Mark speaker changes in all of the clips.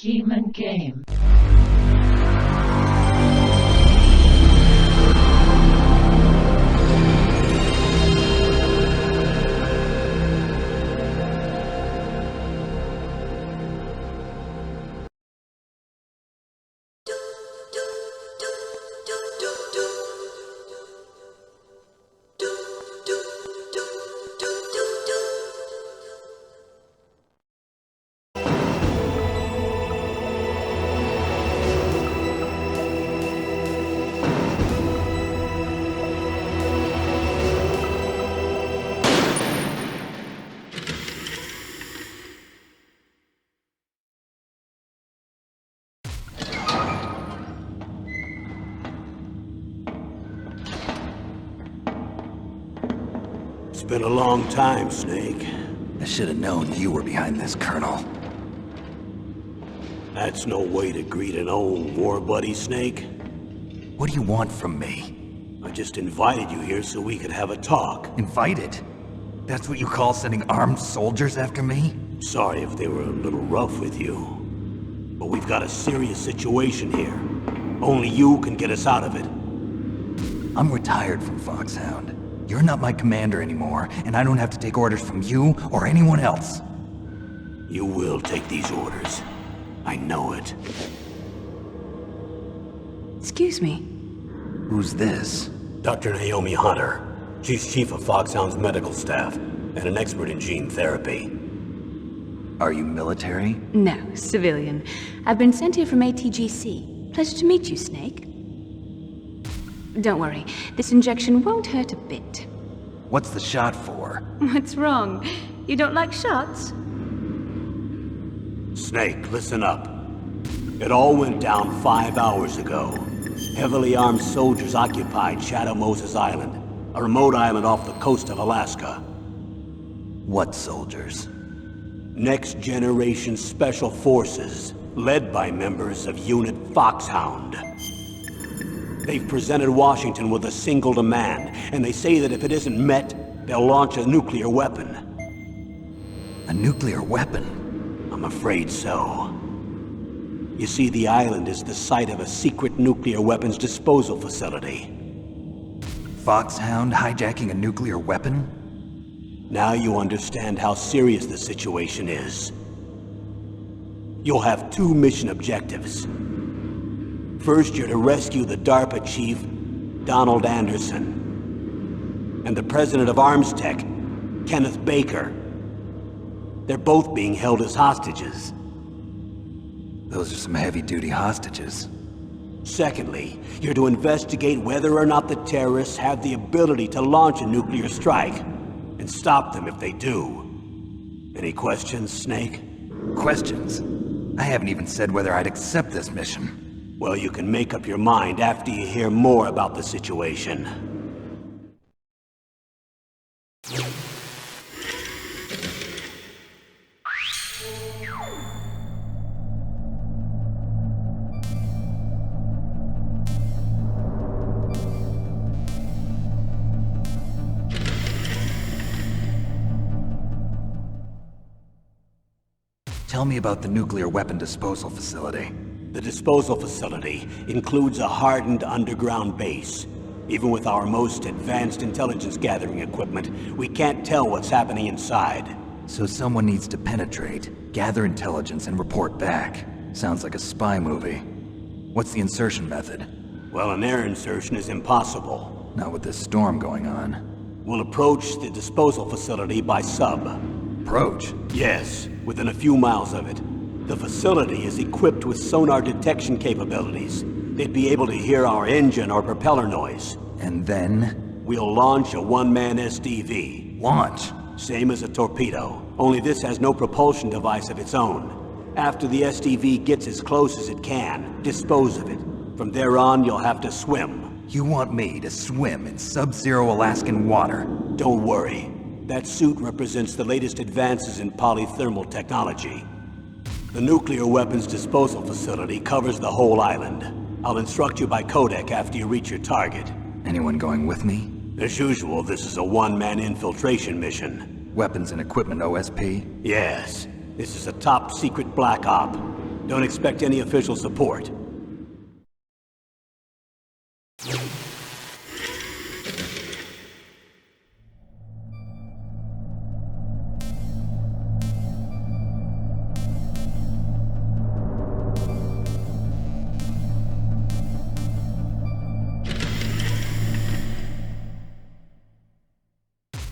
Speaker 1: human game.
Speaker 2: It's been a long time, Snake.
Speaker 3: I should have known you were behind this, Colonel.
Speaker 2: That's no way to greet an old war buddy, Snake.
Speaker 3: What do you want from me?
Speaker 2: I just invited you here so we could have a talk.
Speaker 3: Invited? That's what you call sending armed soldiers after me?
Speaker 2: Sorry if they were a little rough with you. But we've got a serious situation here. Only you can get us out of it.
Speaker 3: I'm retired from Foxhound. You're not my commander anymore, and I don't have to take orders from you or anyone else.
Speaker 2: You will take these orders. I know it.
Speaker 4: Excuse me.
Speaker 3: Who's this?
Speaker 2: Dr. Naomi Hunter. She's chief of Foxhound's medical staff, and an expert in gene therapy.
Speaker 3: Are you military?
Speaker 4: No, civilian. I've been sent here from ATGC. Pleasure to meet you, Snake. Don't worry, this injection won't hurt a bit.
Speaker 3: What's the shot for?
Speaker 4: What's wrong? You don't like shots?
Speaker 2: Snake, listen up. It all went down 5 hours ago. Heavily armed soldiers occupied Shadow Moses Island, a remote island off the coast of Alaska.
Speaker 3: What soldiers?
Speaker 2: Next Generation Special Forces, led by members of Unit Foxhound. They've presented Washington with a single demand, and they say that if it isn't met, they'll launch a nuclear weapon.
Speaker 3: A nuclear weapon?
Speaker 2: I'm afraid so. You see, the island is the site of a secret nuclear weapons disposal facility.
Speaker 3: Foxhound hijacking a nuclear weapon?
Speaker 2: Now you understand how serious the situation is. You'll have 2 mission objectives. First, you're to rescue the DARPA chief, Donald Anderson, and the president of Armstech, Kenneth Baker. They're both being held as hostages.
Speaker 3: Those are some heavy-duty hostages.
Speaker 2: Secondly, you're to investigate whether or not the terrorists have the ability to launch a nuclear strike, and stop them if they do. Any questions, Snake?
Speaker 3: Questions? I haven't even said whether I'd accept this mission.
Speaker 2: Well, you can make up your mind after you hear more about the situation.
Speaker 3: Tell me about the nuclear weapon disposal facility.
Speaker 2: The disposal facility includes a hardened underground base. Even with our most advanced intelligence gathering equipment, we can't tell what's happening inside.
Speaker 3: So someone needs to penetrate, gather intelligence, and report back. Sounds like a spy movie. What's the insertion method?
Speaker 2: Well, an air insertion is impossible.
Speaker 3: Not with this storm going on.
Speaker 2: We'll approach the disposal facility by sub.
Speaker 3: Approach?
Speaker 2: Yes, within a few miles of it. The facility is equipped with sonar detection capabilities. They'd be able to hear our engine or propeller noise.
Speaker 3: And then?
Speaker 2: We'll launch a one-man SDV.
Speaker 3: Launch?
Speaker 2: Same as a torpedo, only this has no propulsion device of its own. After the SDV gets as close as it can, dispose of it. From there on, you'll have to swim.
Speaker 3: You want me to swim in sub-zero Alaskan water?
Speaker 2: Don't worry. That suit represents the latest advances in polythermal technology. The nuclear weapons disposal facility covers the whole island. I'll instruct you by codec after you reach your target.
Speaker 3: Anyone going with me?
Speaker 2: As usual, this is a one-man infiltration mission.
Speaker 3: Weapons and equipment OSP?
Speaker 2: Yes. This is a top-secret black op. Don't expect any official support.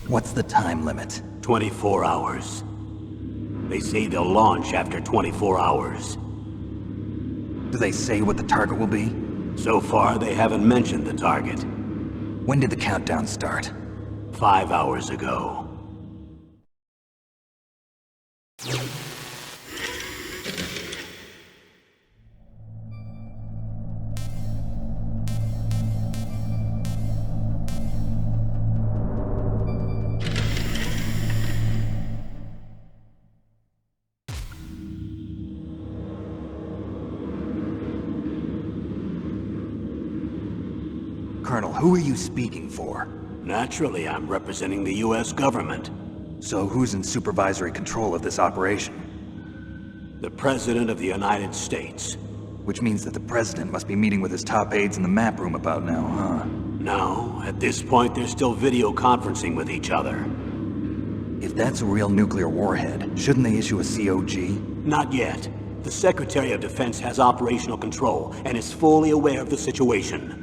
Speaker 3: What's the time limit?
Speaker 2: 24 hours. They say they'll launch after 24 hours.
Speaker 3: Do they say what the target will be?
Speaker 2: So far, they haven't mentioned the target.
Speaker 3: When did the countdown start?
Speaker 2: 5 hours ago.
Speaker 3: Colonel, who are you speaking for?
Speaker 2: Naturally, I'm representing the U.S. government.
Speaker 3: So who's in supervisory control of this operation?
Speaker 2: The President of the United States.
Speaker 3: Which means that the President must be meeting with his top aides in the map room about now, huh?
Speaker 2: No, at this point they're still video conferencing with each other.
Speaker 3: If that's a real nuclear warhead, shouldn't they issue a COG?
Speaker 2: Not yet. The Secretary of Defense has operational control and is fully aware of the situation.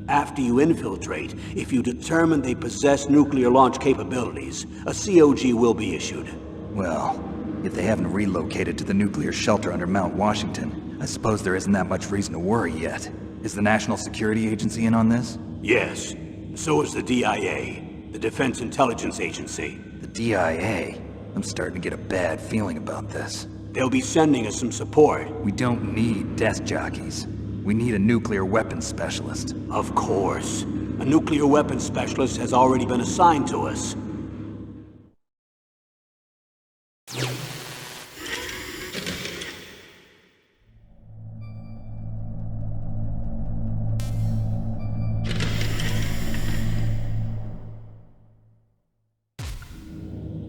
Speaker 2: After you infiltrate, if you determine they possess nuclear launch capabilities, a COG will be issued.
Speaker 3: Well, if they haven't relocated to the nuclear shelter under Mount Washington, I suppose there isn't that much reason to worry yet. Is the National Security Agency in on this?
Speaker 2: Yes. So is the DIA, the Defense Intelligence Agency.
Speaker 3: The DIA? I'm starting to get a bad feeling about this.
Speaker 2: They'll be sending us some support.
Speaker 3: We don't need desk jockeys. We need a nuclear weapons specialist.
Speaker 2: Of course. A nuclear weapons specialist has already been assigned to us.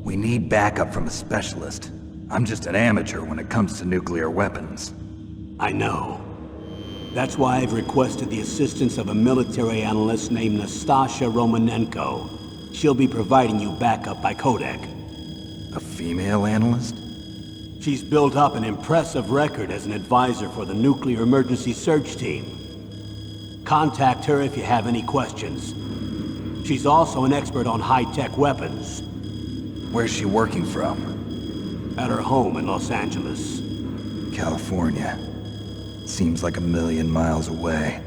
Speaker 3: We need backup from a specialist. I'm just an amateur when it comes to nuclear weapons.
Speaker 2: I know. That's why I've requested the assistance of a military analyst named Nastasha Romanenko. She'll be providing you backup by Kodak.
Speaker 3: A female analyst?
Speaker 2: She's built up an impressive record as an advisor for the Nuclear Emergency Search Team. Contact her if you have any questions. She's also an expert on high-tech weapons.
Speaker 3: Where's she working from?
Speaker 2: At her home in Los Angeles.
Speaker 3: California. Seems like 1,000,000 miles away.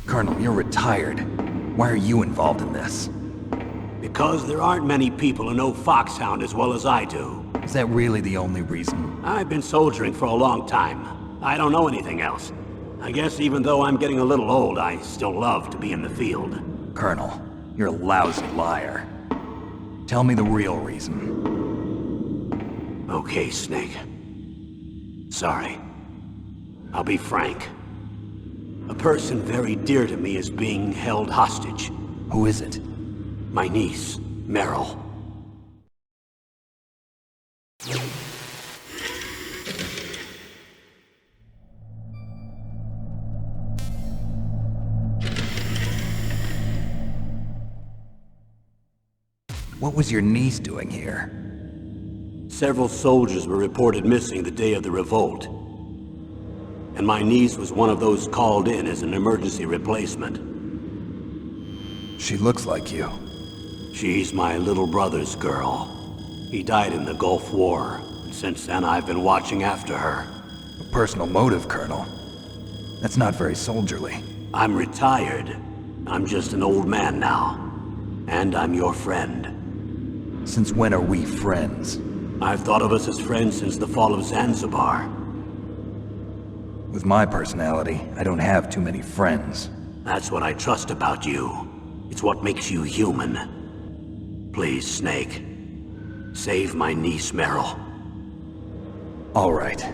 Speaker 3: Colonel, you're retired. Why are you involved in this?
Speaker 2: Because there aren't many people who know Foxhound as well as I do.
Speaker 3: Is that really the only reason?
Speaker 2: I've been soldiering for a long time. I don't know anything else. I guess even though I'm getting a little old, I still love to be in the field.
Speaker 3: Colonel, you're a lousy liar. Tell me the real reason.
Speaker 2: Okay, Snake. Sorry. I'll be frank. A person very dear to me is being held hostage.
Speaker 3: Who is it?
Speaker 2: My niece, Meryl.
Speaker 3: What was your niece doing here?
Speaker 2: Several soldiers were reported missing the day of the revolt. And my niece was one of those called in as an emergency replacement.
Speaker 3: She looks like you.
Speaker 2: She's my little brother's girl. He died in the Gulf War, and since then I've been watching after her.
Speaker 3: A personal motive, Colonel. That's not very soldierly.
Speaker 2: I'm retired. I'm just an old man now. And I'm your friend.
Speaker 3: Since when are we friends?
Speaker 2: I've thought of us as friends since the fall of Zanzibar.
Speaker 3: With my personality, I don't have too many friends.
Speaker 2: That's what I trust about you. It's what makes you human. Please, Snake. Save my niece, Meryl.
Speaker 3: All right.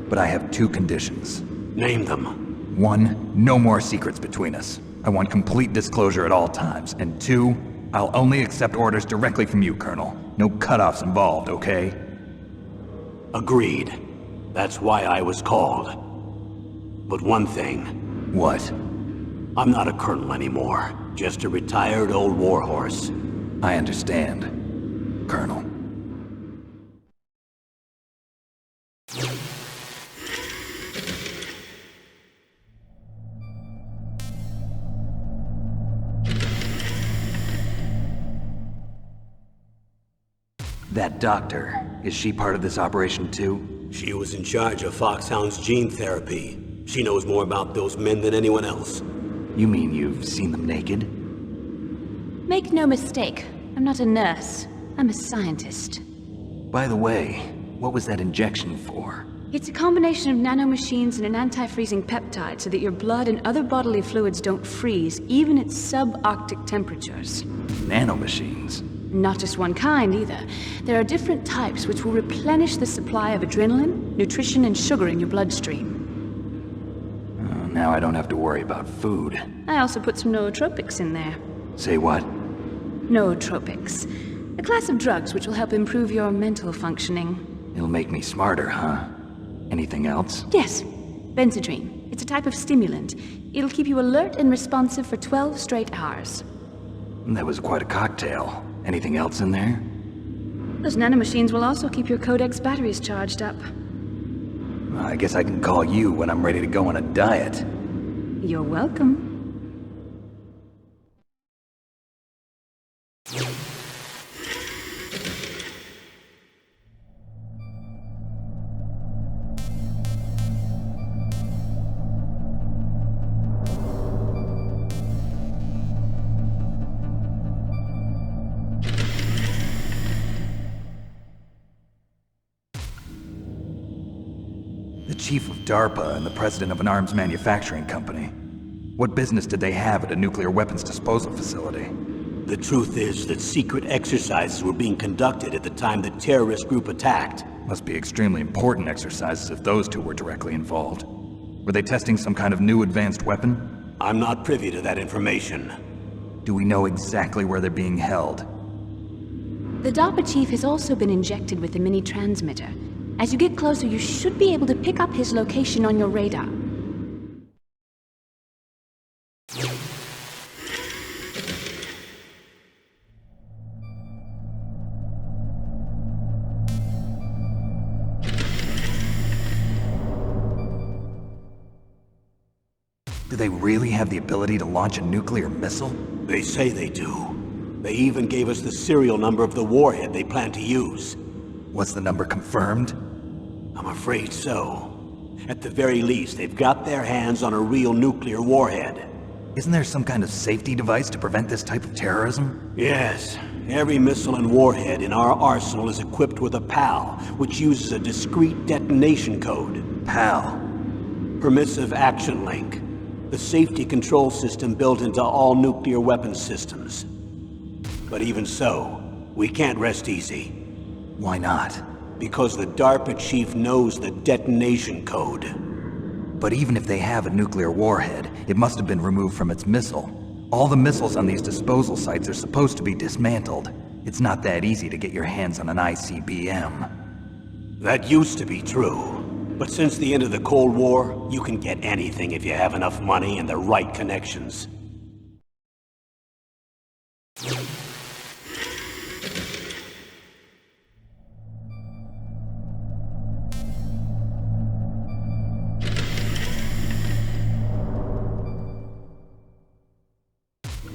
Speaker 3: But I have 2 conditions.
Speaker 2: Name them.
Speaker 3: 1, no more secrets between us. I want complete disclosure at all times. And 2, I'll only accept orders directly from you, Colonel. No cutoffs involved, okay?
Speaker 2: Agreed. That's why I was called. But one thing.
Speaker 3: What?
Speaker 2: I'm not a colonel anymore. Just a retired old warhorse.
Speaker 3: I understand, Colonel. That doctor, is she part of this operation too?
Speaker 2: She was in charge of Foxhound's gene therapy. She knows more about those men than anyone else.
Speaker 3: You mean you've seen them naked?
Speaker 4: Make no mistake, I'm not a nurse. I'm a scientist.
Speaker 3: By the way, what was that injection for?
Speaker 4: It's a combination of nanomachines and an anti-freezing peptide so that your blood and other bodily fluids don't freeze, even at subarctic temperatures.
Speaker 3: Nanomachines?
Speaker 4: Not just one kind, either. There are different types which will replenish the supply of adrenaline, nutrition, and sugar in your bloodstream.
Speaker 3: Now I don't have to worry about food.
Speaker 4: I also put some nootropics in there.
Speaker 3: Say what?
Speaker 4: Nootropics. A class of drugs which will help improve your mental functioning.
Speaker 3: It'll make me smarter, huh? Anything else?
Speaker 4: Yes. Benzodrine. It's a type of stimulant. It'll keep you alert and responsive for 12 straight hours.
Speaker 3: That was quite a cocktail. Anything else in there?
Speaker 4: Those nanomachines will also keep your Codex batteries charged up.
Speaker 3: I guess I can call you when I'm ready to go on a diet.
Speaker 4: You're welcome.
Speaker 3: The chief of DARPA and the president of an arms manufacturing company. What business did they have at a nuclear weapons disposal facility?
Speaker 2: The truth is that secret exercises were being conducted at the time the terrorist group attacked.
Speaker 3: Must be extremely important exercises if those two were directly involved. Were they testing some kind of new advanced weapon?
Speaker 2: I'm not privy to that information.
Speaker 3: Do we know exactly where they're being held?
Speaker 4: The DARPA chief has also been injected with a mini transmitter. As you get closer, you should be able to pick up his location on your radar.
Speaker 3: Do they really have the ability to launch a nuclear missile?
Speaker 2: They say they do. They even gave us the serial number of the warhead they plan to use.
Speaker 3: Was the number confirmed?
Speaker 2: I'm afraid so. At the very least, they've got their hands on a real nuclear warhead.
Speaker 3: Isn't there some kind of safety device to prevent this type of terrorism?
Speaker 2: Yes. Every missile and warhead in our arsenal is equipped with a PAL, which uses a discrete detonation code.
Speaker 3: PAL.
Speaker 2: Permissive Action Link. The safety control system built into all nuclear weapons systems. But even so, we can't rest easy.
Speaker 3: Why not?
Speaker 2: Because the DARPA chief knows the detonation code.
Speaker 3: But even if they have a nuclear warhead, it must have been removed from its missile. All the missiles on these disposal sites are supposed to be dismantled. It's not that easy to get your hands on an ICBM.
Speaker 2: That used to be true. But since the end of the Cold War, you can get anything if you have enough money and the right connections.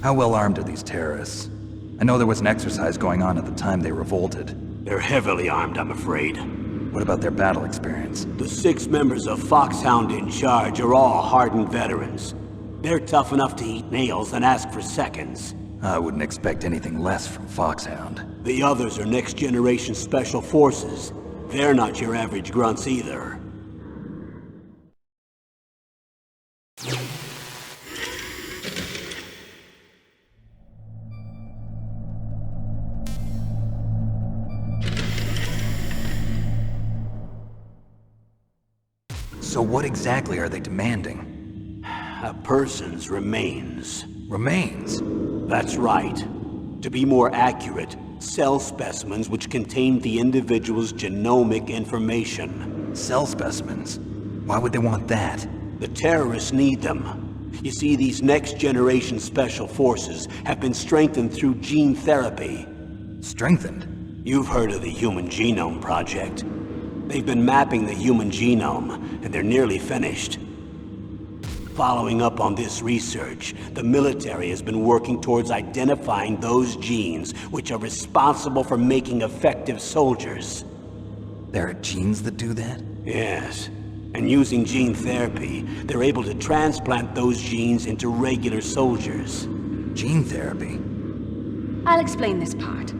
Speaker 3: How well armed are these terrorists? I know there was an exercise going on at the time they revolted.
Speaker 2: They're heavily armed, I'm afraid.
Speaker 3: What about their battle experience?
Speaker 2: The 6 members of Foxhound in charge are all hardened veterans. They're tough enough to eat nails and ask for seconds.
Speaker 3: I wouldn't expect anything less from Foxhound.
Speaker 2: The others are next-generation special forces. They're not your average grunts either.
Speaker 3: So what exactly are they demanding?
Speaker 2: A person's remains.
Speaker 3: Remains?
Speaker 2: That's right. To be more accurate, cell specimens which contain the individual's genomic information.
Speaker 3: Cell specimens? Why would they want that?
Speaker 2: The terrorists need them. You see, these next-generation special forces have been strengthened through gene therapy.
Speaker 3: Strengthened?
Speaker 2: You've heard of the Human Genome Project. They've been mapping the human genome, and they're nearly finished. Following up on this research, the military has been working towards identifying those genes which are responsible for making effective soldiers.
Speaker 3: There are genes that do that?
Speaker 2: Yes. And using gene therapy, they're able to transplant those genes into regular soldiers.
Speaker 3: Gene therapy?
Speaker 4: I'll explain this part.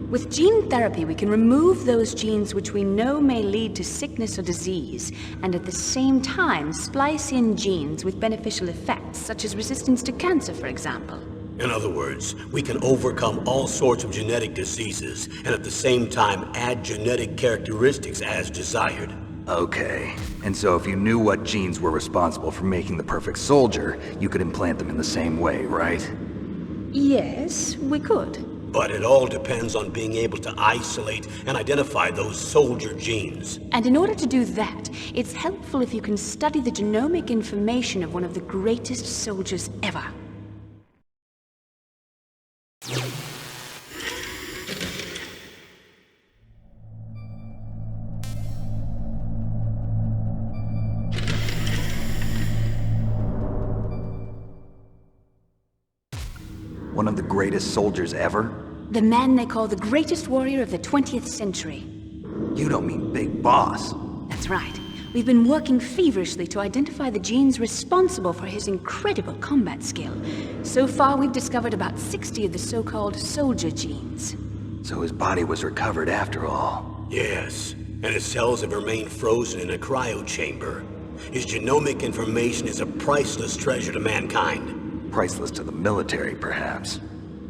Speaker 4: With gene therapy, we can remove those genes which we know may lead to sickness or disease, and at the same time splice in genes with beneficial effects, such as resistance to cancer, for example.
Speaker 2: In other words, we can overcome all sorts of genetic diseases, and at the same time add genetic characteristics as desired.
Speaker 3: Okay. And so if you knew what genes were responsible for making the perfect soldier, you could implant them in the same way, right?
Speaker 4: Yes, we could.
Speaker 2: But it all depends on being able to isolate and identify those soldier genes.
Speaker 4: And in order to do that, it's helpful if you can study the genomic information of one of the greatest soldiers ever.
Speaker 3: One of the greatest soldiers ever?
Speaker 4: The man they call the greatest warrior of the 20th century.
Speaker 3: You don't mean Big Boss.
Speaker 4: That's right. We've been working feverishly to identify the genes responsible for his incredible combat skill. So far, we've discovered about 60 of the so-called soldier genes.
Speaker 3: So his body was recovered after all.
Speaker 2: Yes, and his cells have remained frozen in a cryo chamber. His genomic information is a priceless treasure to mankind.
Speaker 3: Priceless to the military, perhaps.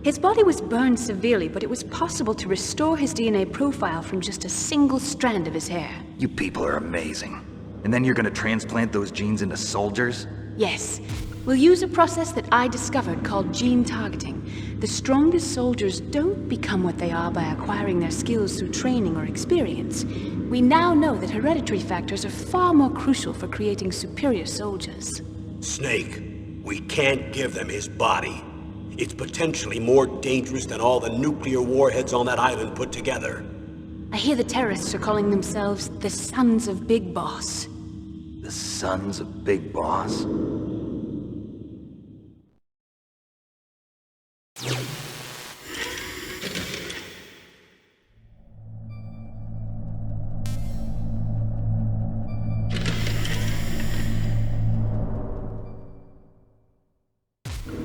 Speaker 4: His body was burned severely, but it was possible to restore his DNA profile from just a single strand of his hair.
Speaker 3: You people are amazing. And then you're gonna transplant those genes into soldiers?
Speaker 4: Yes. We'll use a process that I discovered called gene targeting. The strongest soldiers don't become what they are by acquiring their skills through training or experience. We now know that hereditary factors are far more crucial for creating superior soldiers.
Speaker 2: Snake, we can't give them his body. It's potentially more dangerous than all the nuclear warheads on that island put together.
Speaker 4: I hear the terrorists are calling themselves the Sons of Big Boss.
Speaker 3: The Sons of Big Boss?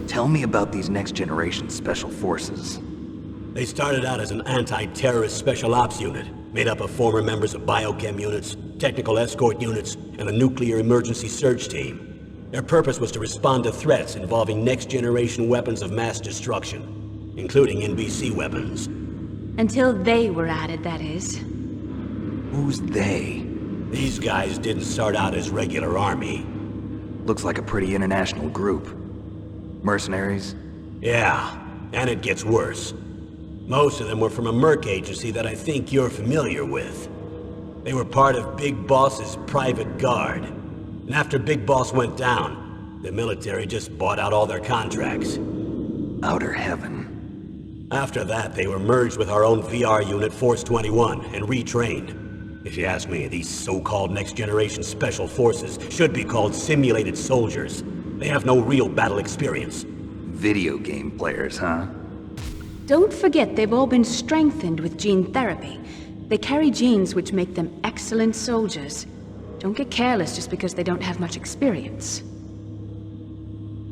Speaker 3: Tell me about these next-generation special forces.
Speaker 2: They started out as an anti-terrorist special ops unit, made up of former members of biochem units, technical escort units, and a nuclear emergency search team. Their purpose was to respond to threats involving next-generation weapons of mass destruction, including NBC weapons.
Speaker 4: Until they were added, that is.
Speaker 3: Who's they?
Speaker 2: These guys didn't start out as regular army.
Speaker 3: Looks like a pretty international group. Mercenaries?
Speaker 2: Yeah, and it gets worse. Most of them were from a merc agency that I think you're familiar with. They were part of Big Boss's private guard. And after Big Boss went down, the military just bought out all their contracts.
Speaker 3: Outer heaven.
Speaker 2: After that, they were merged with our own VR unit, Force 21, and retrained. If you ask me, these so-called next-generation special forces should be called simulated soldiers. They have no real battle experience.
Speaker 3: Video game players, huh?
Speaker 4: Don't forget they've all been strengthened with gene therapy. They carry genes which make them excellent soldiers. Don't get careless just because they don't have much experience.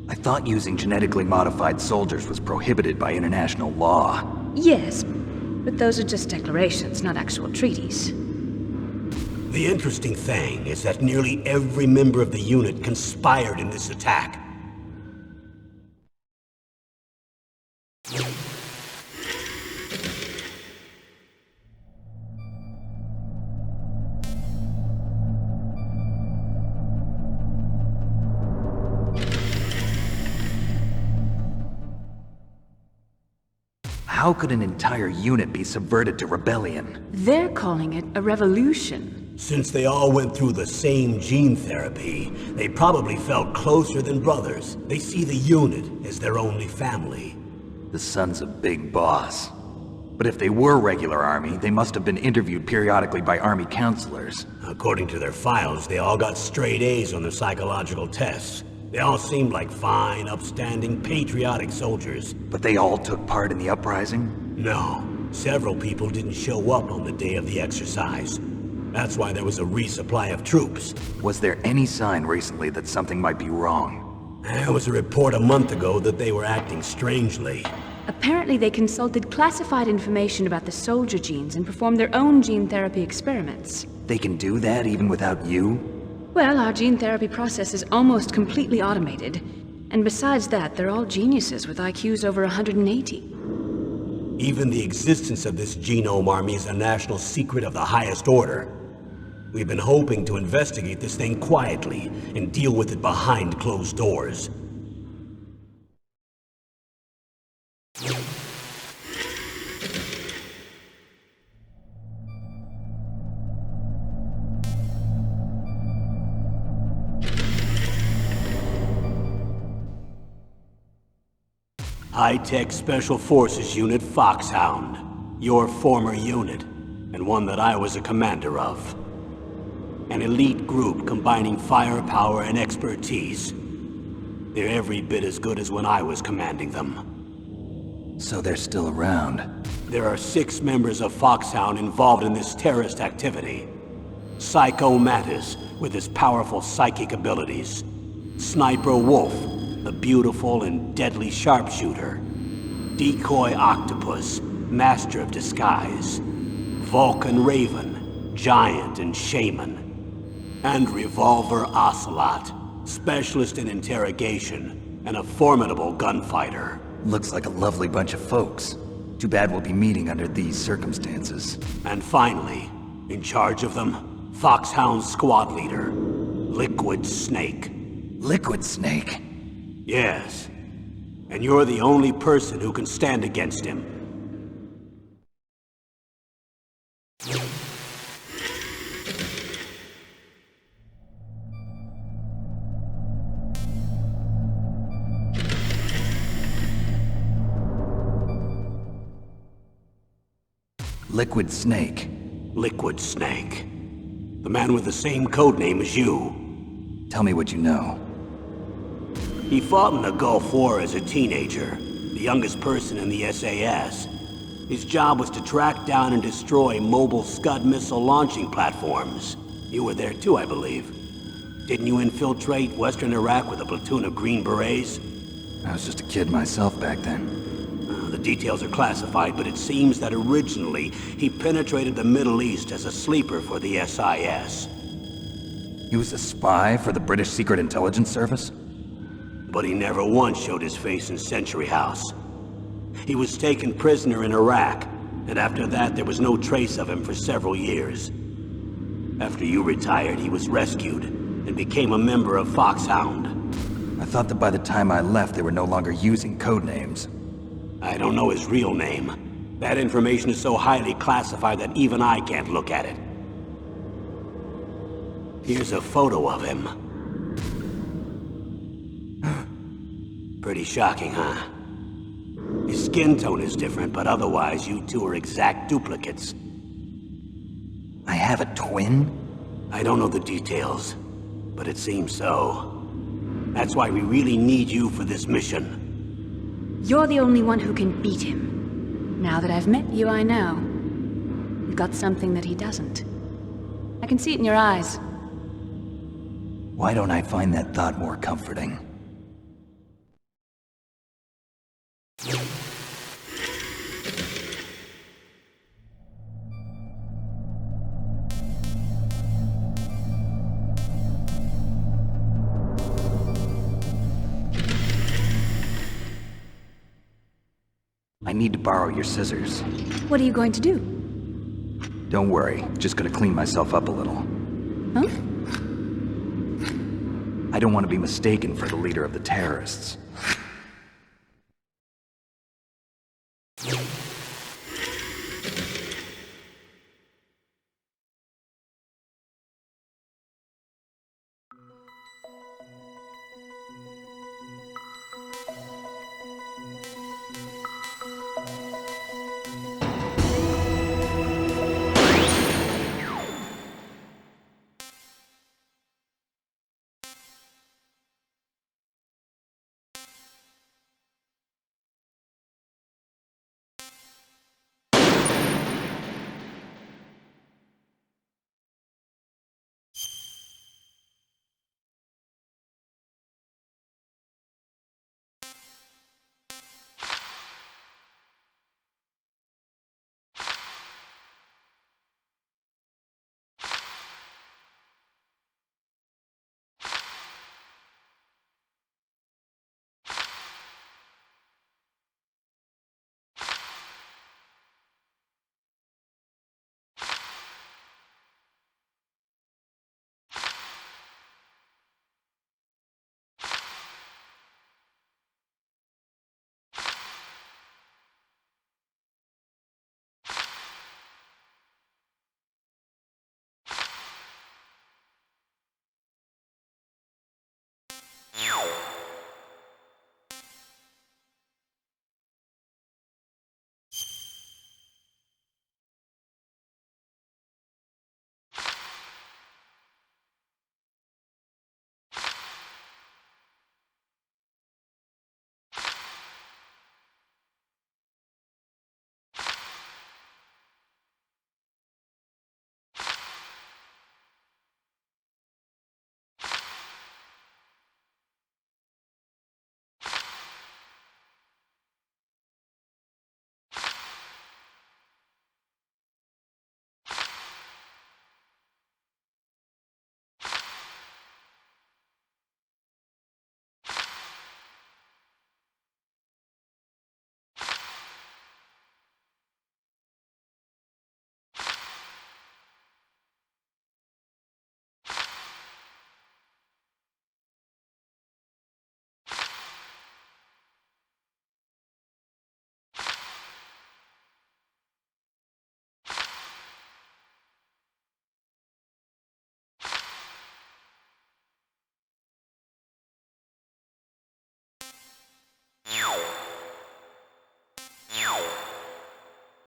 Speaker 3: I thought using genetically modified soldiers was prohibited by international law.
Speaker 4: Yes, but those are just declarations, not actual treaties.
Speaker 2: The interesting thing is that nearly every member of the unit conspired in this attack.
Speaker 3: How could an entire unit be subverted to rebellion?
Speaker 4: They're calling it a revolution.
Speaker 2: Since they all went through the same gene therapy, they probably felt closer than brothers. They see the unit as their only family.
Speaker 3: The sons of Big Boss. But if they were regular army, they must have been interviewed periodically by army counselors.
Speaker 2: According to their files, they all got straight A's on their psychological tests. They all seemed like fine, upstanding, patriotic soldiers.
Speaker 3: But they all took part in the uprising?
Speaker 2: No. Several people didn't show up on the day of the exercise. That's why there was a resupply of troops.
Speaker 3: Was there any sign recently that something might be wrong?
Speaker 2: There was a report a month ago that they were acting strangely.
Speaker 4: Apparently they consulted classified information about the soldier genes and performed their own gene therapy experiments.
Speaker 3: They can do that even without you?
Speaker 4: Well, our gene therapy process is almost completely automated. And besides that, they're all geniuses with IQs over 180.
Speaker 2: Even the existence of this genome army is a national secret of the highest order. We've been hoping to investigate this thing quietly and deal with it behind closed doors. High-Tech Special Forces Unit Foxhound. Your former unit, and one that I was a commander of. An elite group combining firepower and expertise. They're every bit as good as when I was commanding them.
Speaker 3: So they're still around.
Speaker 2: There are 6 members of Foxhound involved in this terrorist activity. Psycho Mattis, with his powerful psychic abilities. Sniper Wolf, the beautiful and deadly sharpshooter. Decoy Octopus, master of disguise. Vulcan Raven, giant and shaman. And Revolver Ocelot, specialist in interrogation and a formidable gunfighter.
Speaker 3: Looks like a lovely bunch of folks. Too bad we'll be meeting under these circumstances.
Speaker 2: And finally, in charge of them, Foxhound's squad leader, Liquid Snake.
Speaker 3: Liquid Snake?
Speaker 2: Yes. And you're the only person who can stand against him.
Speaker 3: Liquid Snake.
Speaker 2: Liquid Snake. The man with the same codename as you.
Speaker 3: Tell me what you know.
Speaker 2: He fought in the Gulf War as a teenager, the youngest person in the SAS. His job was to track down and destroy mobile Scud missile launching platforms. You were there too, I believe. Didn't you infiltrate Western Iraq with a platoon of Green Berets?
Speaker 3: I was just a kid myself back then.
Speaker 2: The details are classified, but it seems that originally he penetrated the Middle East as a sleeper for the SIS.
Speaker 3: He was a spy for the British Secret Intelligence Service?
Speaker 2: But he never once showed his face in Century House. He was taken prisoner in Iraq, and after that there was no trace of him for several years. After you retired, he was rescued and became a member of Foxhound.
Speaker 3: I thought that by the time I left they were no longer using codenames.
Speaker 2: I don't know his real name. That information is so highly classified that even I can't look at it. Here's a photo of him. Pretty shocking, huh? His skin tone is different, but otherwise you two are exact duplicates.
Speaker 3: I have a twin?
Speaker 2: I don't know the details, but it seems so. That's why we really need you for this mission.
Speaker 4: You're the only one who can beat him. Now that I've met you, I know. You've got something that he doesn't. I can see it in your eyes.
Speaker 3: Why don't I find that thought more comforting? I need to borrow your scissors.
Speaker 4: What are you going to do?
Speaker 3: Don't worry, just gonna clean myself up a little.
Speaker 4: Huh?
Speaker 3: I don't want to be mistaken for the leader of the terrorists.